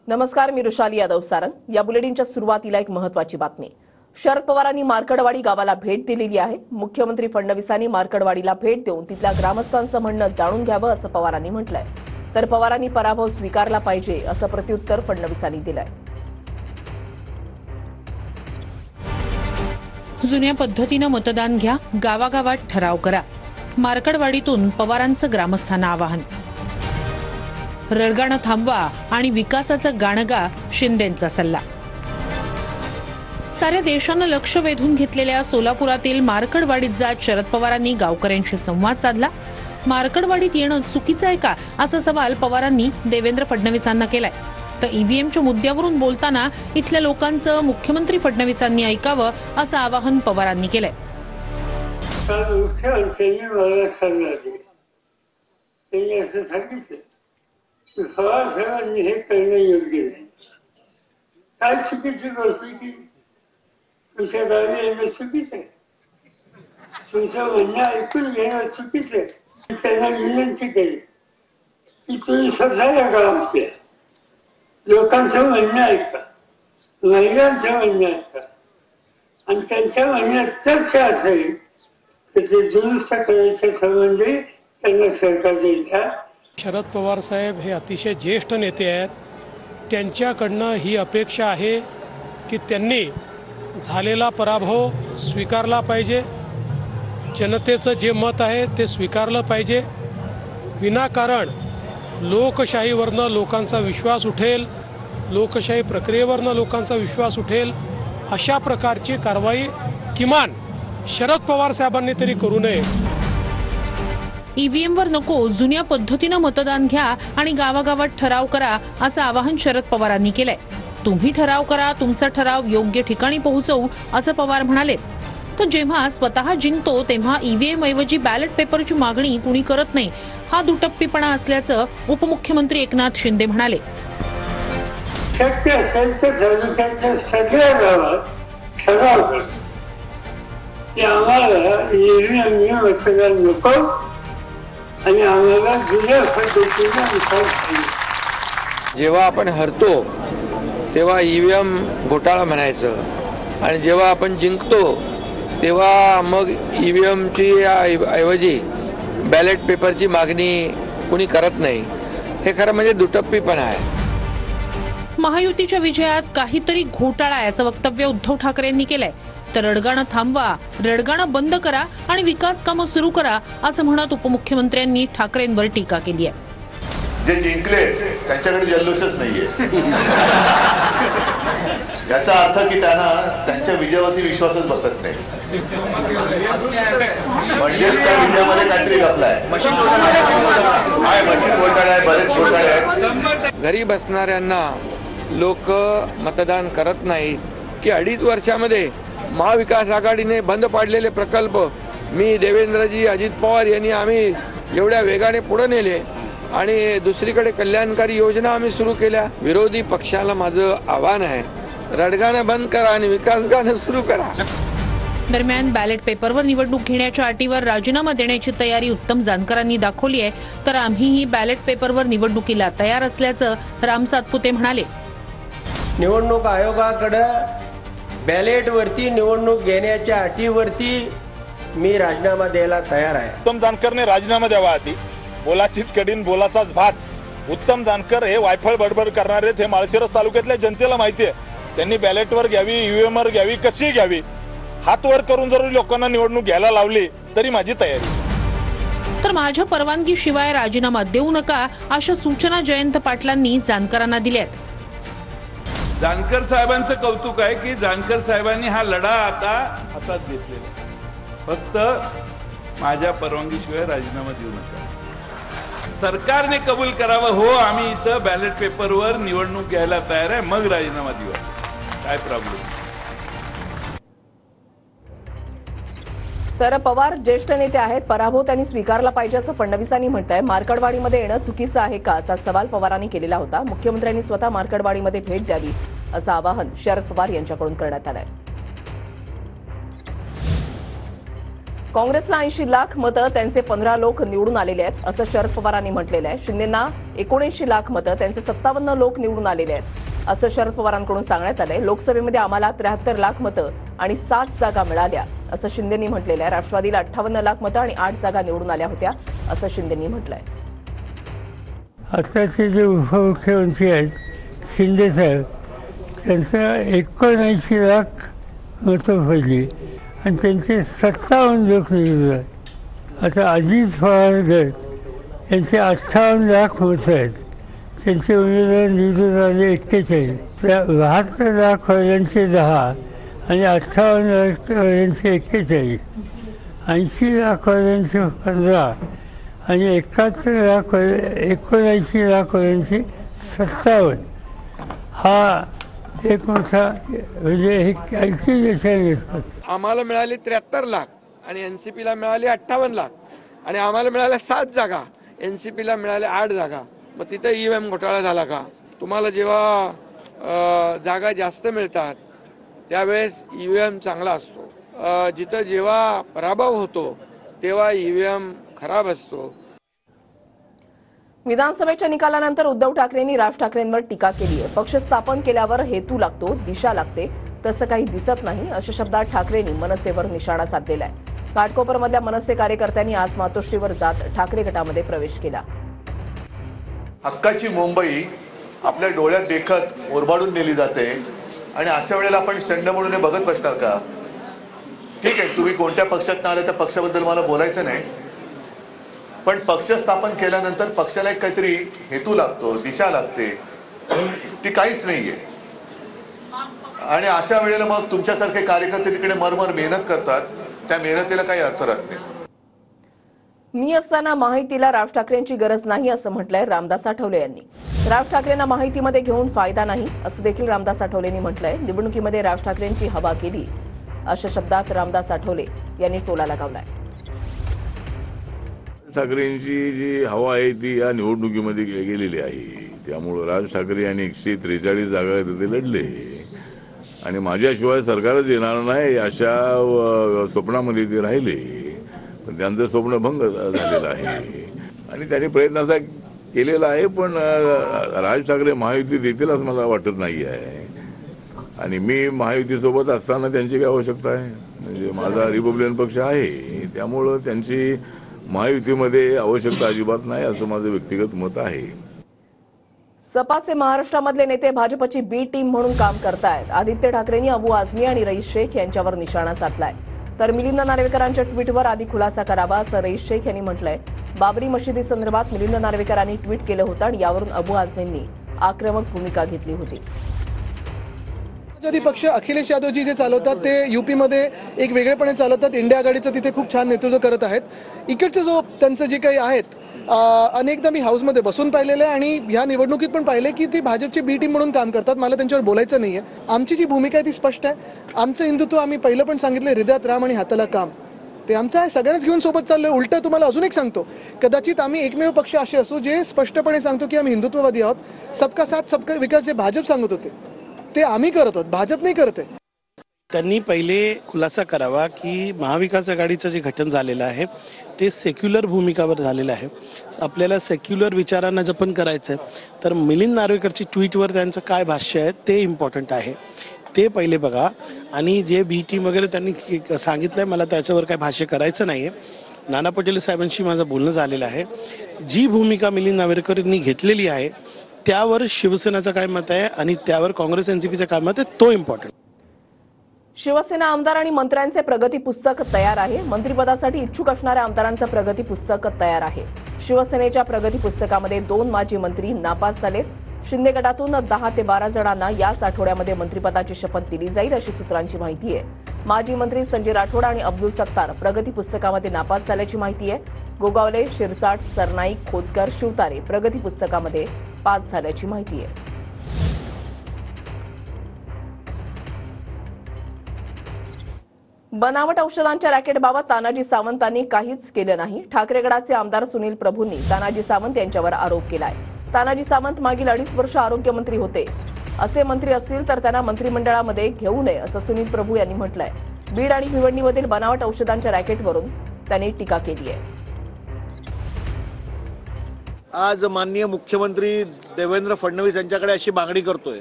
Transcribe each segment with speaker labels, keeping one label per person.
Speaker 1: नमस्कार, मी रुशाली यादव सारंग। या बुलेटिनच्या सुरुवातीला एक महत्त्वाची बातमी। शरद पवारांनी मार्कडवाडी गावाला भेट दिलेली आहे। मुख्यमंत्री फडणवीसांनी मार्कडवाडीला भेट देऊन तिथल्या ग्रामस्थांचं म्हणणं जाणून घ्यावं असं पवारांनी म्हटलंय। तर पवारांनी पराभव स्वीकारला पाहिजे असं प्रत्युत्तर फडणवीसांनी दिलंय।
Speaker 2: जुन्या पद्धतीने मतदान घ्या, गावागावात ठराव करा। मार्कडवाडीतून पवारांचं ग्रामस्थांना आवाहन। रडगाणं थांबवा आणि विकासाचं गाणं गा, शिंदेंचा सल्ला। साऱ्या देशानं लक्ष वेधून घेतलेल्या सोलापुरातील मार्कडवाडीत जात शरद पवारांनी गावकऱ्यांशी संवाद साधला। मार्कडवाडीत येणं चुकीचं आहे का असा सवाल पवारांनी देवेंद्र फडणवीसांना केलाय। तर ईव्हीएमच्या मुद्द्यावरून बोलताना इथल्या लोकांचं मुख्यमंत्री फडणवीसांनी ऐकावं असं आवाहन पवारांनी केलंय।
Speaker 3: पवारसाहेबांनी हे करणं योग्य नाही। काय चुकीची गोष्ट की तुमच्या गावी येणं चुकीचं आहे, तुमचं म्हणणं ऐकून घेणं चुकीचं आहे। त्यांना विनंती केली की तुम्ही स्वतः या गावातल्या लोकांचं म्हणणं ऐका, महिलांचं म्हणणं ऐका आणि त्यांच्या म्हणण्यात चर्चा असेल तर ते दुरुस्त करायच्या संबंधी त्यांना सरकारने द्या।
Speaker 4: शरद पवार साहेब हे अतिशय ज्येष्ठ नेते आहेत। त्यांच्याकडनं ही अपेक्षा आहे की त्यांनी झालेला पराभव स्वीकारला पाहिजे। जनतेचं जे मत आहे ते स्वीकारलं पाहिजे। विनाकारण लोकशाहीवरनं लोकांचा विश्वास उठेल, लोकशाही प्रक्रियेवरनं लोकांचा विश्वास उठेल अशा प्रकारची कारवाई किमान शरद पवार साहेबांनी तरी करू नये।
Speaker 2: ईव्हीएमवर नको, जुन्या पद्धतीने मतदान घ्या आणि गावागावात ठराव करा असं आवाहन शरद पवारांनी केलंय। तुम्ही ठराव करा, तुमचा ठराव योग्य ठिकाणी पोहोचवू असं पवार म्हणाले। तर जेव्हा स्वतः जिंकतो तेव्हा ईव्हीएम ऐवजी बॅलेट पेपरची मागणी कुणी करत नाही, हा दुटप्पीपणा असल्याचं उपमुख्यमंत्री एकनाथ शिंदे म्हणाले।
Speaker 3: शक्य असेल तर तालुक्याच्या सगळ्या गावात ठराव करा की आम्हाला ईव्हीएम मतदान नको आणि आम्हाला जुन्या पद्धतीने निकाल पाहिजे।
Speaker 5: जेव्हा आपण हरतो तेव्हा ईव्हीएम घोटाळा म्हणायचं आणि जेव्हा आपण जिंकतो तेव्हा मग ईव्हीएमची ऐवजी बॅलेट पेपरची मागणी कुणी करत नाही। हे खरं म्हणजे दुटप्पीपणा आहे।
Speaker 2: महायुतीच्या विजयात काहीतरी घोटाळा आहे असं वक्तव्य उद्धव ठाकरेंनी केलंय। तर रडगाणं थांबवा, रडगाणं बंद करा आणि विकास कामं सुरू करा असं म्हणत उपमुख्यमंत्र्यांनी ठाकरेंवर टीका केली आहे।
Speaker 6: जे जिंकले त्यांच्याकडे जल्लोषच नाहीये याचा अर्थ की त्यांना त्यांच्या विजयावरती विश्वासच बसत नाही, म्हणजेच त्या विजयामध्ये काहीतरी घपलाय। मशीन घोटाळे आहे, बरेच घोटाळे आहेत।
Speaker 5: घरी बसणाऱ्यांना लोक मतदान करत नाहीत की 2.5 वर्षामध्ये महाविकास आघाडीने बंद पाडलेले प्रकल्प मी, देवेंद्रजी, अजित पवार यांनी आम्ही एवढ्या वेगाने पुढे नेले आणि दुसरीकडे कल्याणकारी योजना आम्ही सुरू केल्या। विरोधी पक्षाला माझं आव्हान आहे, रडगाणं बंद करा आणि विकास गाणं सुरू करा।
Speaker 2: दरम्यान बॅलेट पेपरवर निवडणूक घेण्याच्या अटीवर राजीनामा देण्याची तयारी उत्तम जानकरांनी दाखवली आहे। तर आम्हीही बॅलेट पेपरवर निवडणुकीला तयार असल्याचं राम सातपुते म्हणाले।
Speaker 7: निवडणूक आयोगाकडे बॅलेटवरती निवडणूक घेण्याच्या अटीवरती मी राजीनामा द्यायला तयार आहे।
Speaker 8: उत्तम जानकरने राजीनामा द्यावा। आधी बोलाचीच कडीन बोलाचाच भात। उत्तम जानकर हे वायफळ बडबड करणारे हे माळशिरस तालुक्यातल्या जनतेला माहिती आहे। त्यांनी बॅलेटवर घ्यावी, ईव्हीएमवर घ्यावी, कशी घ्यावी, हात वर करून जर लोकांना निवडणूक घ्यायला लावली तरी माझी तयारी।
Speaker 2: तर माझ्या परवानगीशिवाय राजीनामा देऊ नका अशा सूचना जयंत पाटलांनी जानकरांना दिल्यात।
Speaker 9: जानकर साहेबांचं कौतुक आहे की जानकर साहेबांनी हा लढा आता हातात घेतलेला। फक्त माझ्या परवानगीशिवाय राजीनामा देऊ नका, सरकारने कबूल करावं, हो आम्ही इथं बॅलेट पेपरवर निवडणूक घ्यायला तयार आहे, मग राजीनामा देऊ, काय प्रॉब्लेम।
Speaker 1: तर पवार ज्येष्ठ नेते आहेत, पराभव त्यांनी स्वीकारला पाहिजे असं फडणवीसांनी म्हटलंय। मार्कडवाडीमध्ये येणं चुकीचं आहे का असा सवाल पवारांनी केलेला होता। मुख्यमंत्र्यांनी स्वतः मार्कडवाडीमध्ये भेट द्यावी असं आवाहन शरद पवार यांच्याकडून करण्यात आलंय। काँग्रेसला 80 लाख मतं, त्यांचे 15 लोक निवडून आलेले आहेत असं शरद पवारांनी म्हटलेलं आहे। शिंदेंना 79 लाख मतं, त्यांचे 57 लोक निवडून आलेले आहेत। असं शरद पवारांकडून सांगण्यात आलंय. लोकसभेमध्ये आम्हाला 73 लाख मतं आणि 7 जागा मिळाल्या असं शिंदेंनी म्हटलेलं आहे. राष्ट्रवादीला 58 लाख मतं आणि 8 जागा निवडून आल्या होत्या असं शिंदेंनी म्हटलंय.
Speaker 3: आताचे जे उपमुख्यमंत्री आहेत शिंदे साहेब, त्यांचं 79 लाख मतं पडली आणि त्यांचे 57 लोक निवडून आले. आता अजित पवार गट यांचे 58 लाख मतं आहेत. त्यांचे उमेदवार निवडून आले 41. त्या 72 लाख यांचे 10 आणि 58 लाख यांचे 41, 80 लाख यांचे 15 आणि 71 लाख 79 लाख यांचे 57. हा एक मोठा म्हणजे एक आणखी देशाने
Speaker 5: आम्हाला मिळाले 73 लाख आणि NCPला मिळाले 58 लाख आणि आम्हाला मिळाल्या 7 जागा, NCPला मिळाल्या 8 जागा. मग तिथं EVM घोटाळा झाला का? तुम्हाला जेव्हा जागा जास्त मिळतात त्यावेळेस EVM चांगला असतो. जिथं जेव्हा पराभव होतो तेव्हा EVM खराब असतो.
Speaker 1: विधानसभेच्या निकालानंतर उद्धव ठाकरेंनी राज ठाकरेंवर टीका केली आहे. पक्ष स्थापन केल्यावर हेतू लागतो, दिशा लागते, तसं काही दिसत नाही अशा शब्दात ठाकरेंनी मनसेवर निशाणा साधलेला आहे. घाटकोपरमधल्या मनसे कार्यकर्त्यांनी आज मातोश्रीवर जात ठाकरे गटामध्ये प्रवेश केला.
Speaker 6: हक्काची मुंबई आपल्या डोळ्यात देखत ओरबाडून नेली जाते आणि अशा वेळेला आपण शंड म्हणून बघत बसणार का? ठीक आहे, तुम्ही कोणत्या पक्षात आले त्या पक्षाबद्दल मला बोलायचं नाही, पण पक्ष स्थापन केल्यानंतर पक्षाला एक काहीतरी हेतू लागतो, दिशा लागते, ती काहीच नाहीये. आणि अशा वेळेला मग तुमच्यासारखे कार्यकर्ते तिकडे मरमर मेहनत करतात, त्या मेहनतीला काही अर्थ राहत नाही.
Speaker 1: मी असताना माहितीला राज ठाकरेंची गरज नाही असं म्हटलंय रामदास आठवले यांनी. राज ठाकरेंना माहितीमध्ये घेऊन फायदा नाही असं देखील रामदास आठवलेंनी म्हटलंय. निवडणुकीमध्ये राज ठाकरेंची हवा केली अशा शब्दात रामदास आठवले यांनी टोला लगावलाय.
Speaker 10: ठाकरेंची जी हवा आहे ती या निवडणुकीमध्ये गेलेली आहे. त्यामुळं राज ठाकरे यांनी 143 जागा तिथे लढले आणि माझ्याशिवाय सरकारच येणार नाही अशा स्वप्नामध्ये ते राहिले. पण त्यांचं स्वप्न भंग झालेलं आहे आणि त्यांनी प्रयत्न असा केलेला आहे, पण राज ठाकरे महायुती देतील असं मला वाटत नाही आहे. आणि मी महायुतीसोबत असताना त्यांची काय आवश्यकता आहे? म्हणजे माझा रिपब्लिकन पक्ष आहे, त्यामुळं त्यांची महायुतीमध्ये आवश्यकता अजिबात नाही असं माझं व्यक्तिगत मत आहे.
Speaker 1: सपाचे महाराष्ट्रामधले नेते भाजपची बी टीम म्हणून काम करतायत. आदित्य ठाकरेंनी अबू आझमी आणि रईस शेख यांच्यावर निशाणा साधलाय. तर मिलिंद नार्वेकरांच्या ट्विटवर आधी खुलासा करावा असं रईस शेख यांनी म्हटलंय. बाबरी मशिदीसंदर्भात मिलिंद नार्वेकरांनी ट्विट केलं होतं आणि यावरून अबू आझमींनी आक्रमक भूमिका घेतली होती.
Speaker 11: समाजवादी पक्ष अखिलेश यादवजी जे चालवतात ते यूपीमध्ये एक वेगळेपणे चालवतात. इंडिया आघाडीचं तिथे खूप छान नेतृत्व करत आहेत. इकडचं जो त्यांचं जे काही आहेत अनेकदा मी हाऊसमध्ये बसून पाहिलेलं आहे आणि ह्या निवडणुकीत पण पाहिले की ती भाजपची बी टीम म्हणून काम करतात. मला त्यांच्यावर बोलायचं नाहीये. आमची जी भूमिका आहे ती स्पष्ट आहे. आमचं हिंदुत्व आम्ही पहिलं पण सांगितलं, हृदयात राम आणि हाताला काम, ते आमचं आहे. सगळ्यांच घेऊन सोबत चाललोय. उलटं तुम्हाला अजून एक सांगतो, कदाचित आम्ही एकमेव पक्ष असे असू जे स्पष्टपणे सांगतो की आम्ही हिंदुत्ववादी आहोत. सबका साथ सबका विकास जे भाजप सांगत होते ते आम्ही करत आहोत, भाजप नाही करत आहे.
Speaker 12: त्यांनी पहिले खुलासा करावा की महाविकास आघाडीचं जे गठन झालेलं आहे ते सेक्युलर भूमिकावर झालेलं आहे. आपल्याला सेक्युलर विचारांना जपन करायचं आहे तर मिलिंद नार्वेकरची ट्विटवर त्यांचं काय भाष्य आहे ते इम्पॉर्टंट आहे, ते पहिले बघा. आणि जे बी टीम वगैरे त्यांनी सांगितलं आहे मला त्याच्यावर काय भाष्य करायचं नाही आहे. नाना पटोले साहेबांशी माझं बोलणं झालेलं आहे. जी भूमिका मिलिंद नार्वेकरांनी घेतलेली आहे त्यावर शिवसेनेचं काय मत आहे आणि त्यावर काँग्रेस एनसीपीचं काय मत आहे तो इम्पॉर्टंट.
Speaker 1: शिवसेना आमदार आणि मंत्र्यांचे प्रगती पुस्तक तयार आहे. मंत्रिपदासाठी इच्छुक असणाऱ्या आमदारांचं प्रगती पुस्तक तयार आहे. शिवसेनेच्या प्रगती पुस्तकामध्ये 2 माजी मंत्री नापास झालेत. शिंदे गटातून 10 ते 12 जणांना याच आठवड्यामध्ये मंत्रिपदाची शपथ दिली जाईल अशी सूत्रांची माहिती आहे. माजी मंत्री संजय राठोड आणि अब्दुल सत्तार प्रगती पुस्तकामध्ये नापास झाल्याची माहिती आहे. गोगावले, शिरसाट, सरनाईक, खोतकर, शिवतारे प्रगती पुस्तकामध्ये पास झाल्याची माहिती आहे. बनावट औषधांच्या रॅकेटबाबत तानाजी सावंतांनी काहीच केलं नाही. ठाकरे गटाचे आमदार सुनील प्रभूंनी तानाजी सावंत यांच्यावर आरोप केलाय. तानाजी सावंत मागील 2.5 वर्ष आरोग्यमंत्री होते. असे मंत्री असतील तर त्यांना मंत्रिमंडळामध्ये घेऊ नये असं सुनील प्रभू यांनी म्हटलंय. बीड आणि भिवंडीमधील बनावट औषधांच्या रॅकेटवरून त्यांनी टीका केली आहे.
Speaker 13: आज माननीय मुख्यमंत्री देवेंद्र फडणवीस यांच्याकडे अशी मागणी करतोय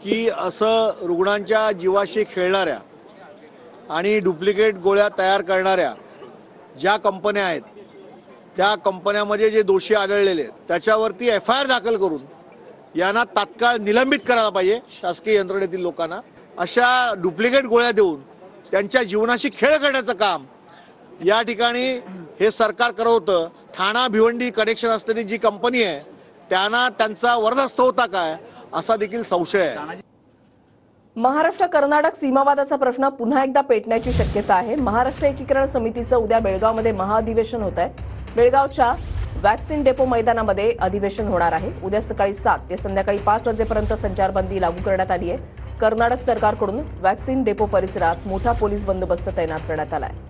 Speaker 13: की असं रुग्णांच्या जीवाशी खेळणाऱ्या आणि डुप्लिकेट गोळ्या तयार करणाऱ्या ज्या कंपन्या आहेत त्या कंपन्यामध्ये जे दोषी आढळलेले आहेत त्याच्यावरती FIR दाखल करून यांना तात्काळ निलंबित करायला पाहिजे शासकीय यंत्रणेतील लोकांना. अशा डुप्लिकेट गोळ्या देऊन त्यांच्या जीवनाशी खेळ करण्याचं काम या ठिकाणी हे सरकार करत होतं. ठाणा भिवंडी कनेक्शन असलेली जी कंपनी आहे त्यांना त्यांचा वरदहस्त होता काय असा देखील संशय आहे.
Speaker 1: महाराष्ट्र कर्नाटक सीमावादाचा प्रश्न पुन्हा एकदा पेटण्याची शक्यता आहे. महाराष्ट्र एकीकरण समितीचं उद्या बेळगावमध्ये महाअधिवेशन होत आहे. बेळगावच्या वॅक्सिन डेपो मैदानामध्ये अधिवेशन होणार आहे. उद्या सकाळी 7 ते संध्याकाळी 5 वाजेपर्यंत संचारबंदी लागू करण्यात आली आहे. कर्नाटक सरकारकडून वॅक्सिन डेपो परिसरात मोठा पोलीस बंदोबस्त तैनात करण्यात आला आहे.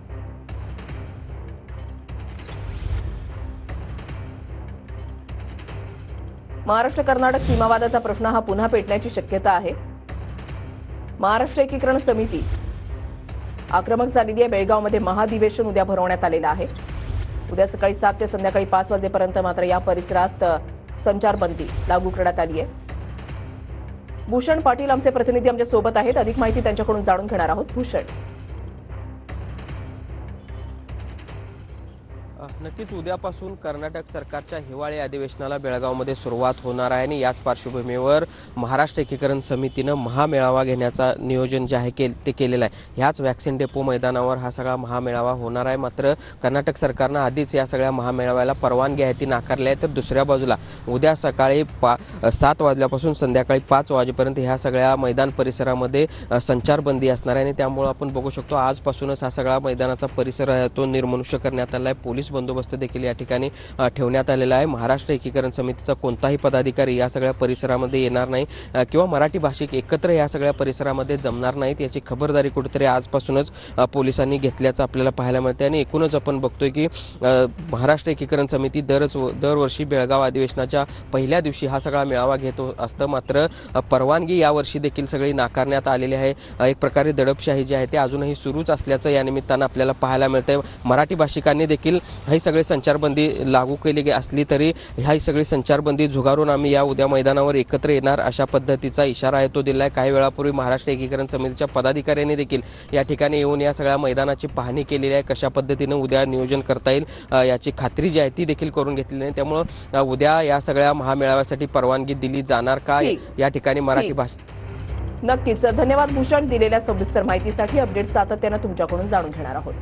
Speaker 1: महाराष्ट्र कर्नाटक सीमावादाचा प्रश्न हा पुन्हा पेटण्याची शक्यता आहे. महाराष्ट्र एकीकरण समिती आक्रमक झालेली आहे. बेळगावमध्ये महाअधिवेशन उद्या भरवण्यात आलेलं आहे. उद्या सकाळी 7 ते संध्याकाळी 5 वाजेपर्यंत मात्र या परिसरात संचारबंदी लागू करण्यात आली आहे. भूषण पाटील आमचे प्रतिनिधी आमच्या सोबत आहेत. अधिक माहिती त्यांच्याकडून जाणून घेणार आहोत. भूषण,
Speaker 14: नक्कीच उद्यापासून कर्नाटक सरकारच्या हिवाळी अधिवेशनाला बेळगावमध्ये सुरुवात होणार आहे आणि याच पार्श्वभूमीवर महाराष्ट्र एकीकरण समितीनं महामेळावा घेण्याचा नियोजन जे आहे ते केलेलं आहे. ह्याच वॅक्सिन डेपो मैदानावर हा सगळा महामेळावा होणार आहे. मात्र कर्नाटक सरकारनं आधीच या सगळ्या महामेळाव्याला परवानगी आहे ती नाकारली आहे. तर दुसऱ्या बाजूला उद्या सकाळी 7 वाजल्यापासून संध्याकाळी 5 वाजेपर्यंत ह्या सगळ्या मैदान परिसरामध्ये संचारबंदी असणार आहे आणि त्यामुळे आपण बघू शकतो आजपासूनच हा सगळा मैदानाचा परिसर आहे तो निर्मनुष्य करण्यात आला आहे. पोलीस बंदोबस्त देखील या ठिकाणी ठेवण्यात आलेला आहे. महाराष्ट्र एकीकरण समितीचा कोणताही पदाधिकारी या सगळ्या परिसरामध्ये येणार नाही किंवा मराठी भाषिक एकत्र या सगळ्या परिसरामध्ये जमणार नाहीत याची खबरदारी कुठेतरी आजपासूनच पोलिसांनी घेतल्याचं आपल्याला पाहायला मिळते. आणि एकूणच आपण बघतोय की महाराष्ट्र एकीकरण समिती दरवर्षी बेळगाव अधिवेशनाच्या पहिल्या दिवशी हा सगळा मेळावा घेत असतं. मात्र परवानगी यावर्षी देखील सगळी नाकारण्यात आलेली आहे. एक प्रकारे दडपशाही जी आहे ती अजूनही सुरूच असल्याचं या निमित्तानं आपल्याला पाहायला मिळतंय. मराठी भाषिकांनी देखील ही सगळी संचारबंदी लागू केली असली तरी ही सगळी संचारबंदी झुगारून आम्ही या उद्या मैदानावर एकत्र येणार अशा पद्धतीचा इशारा आहे तो दिला आहे. काही वेळापूर्वी महाराष्ट्र एकीकरण समितीच्या पदाधिकाऱ्यांनी देखील या ठिकाणी येऊन या सगळ्या मैदानाची पाहणी केलेली आहे. कशा पद्धतीनं उद्या नियोजन करता येईल याची खात्री जी आहे ती देखील करून घेतलेली आहे. त्यामुळं उद्या या सगळ्या महामेळाव्यासाठी परवानगी दिली जाणार का या ठिकाणी मराठी भाषा.
Speaker 1: नक्कीच धन्यवाद भूषण. दिलेल्या सविस्तर माहितीसाठी अपडेट सातत्यानं तुमच्याकडून जाणून घेणार आहोत.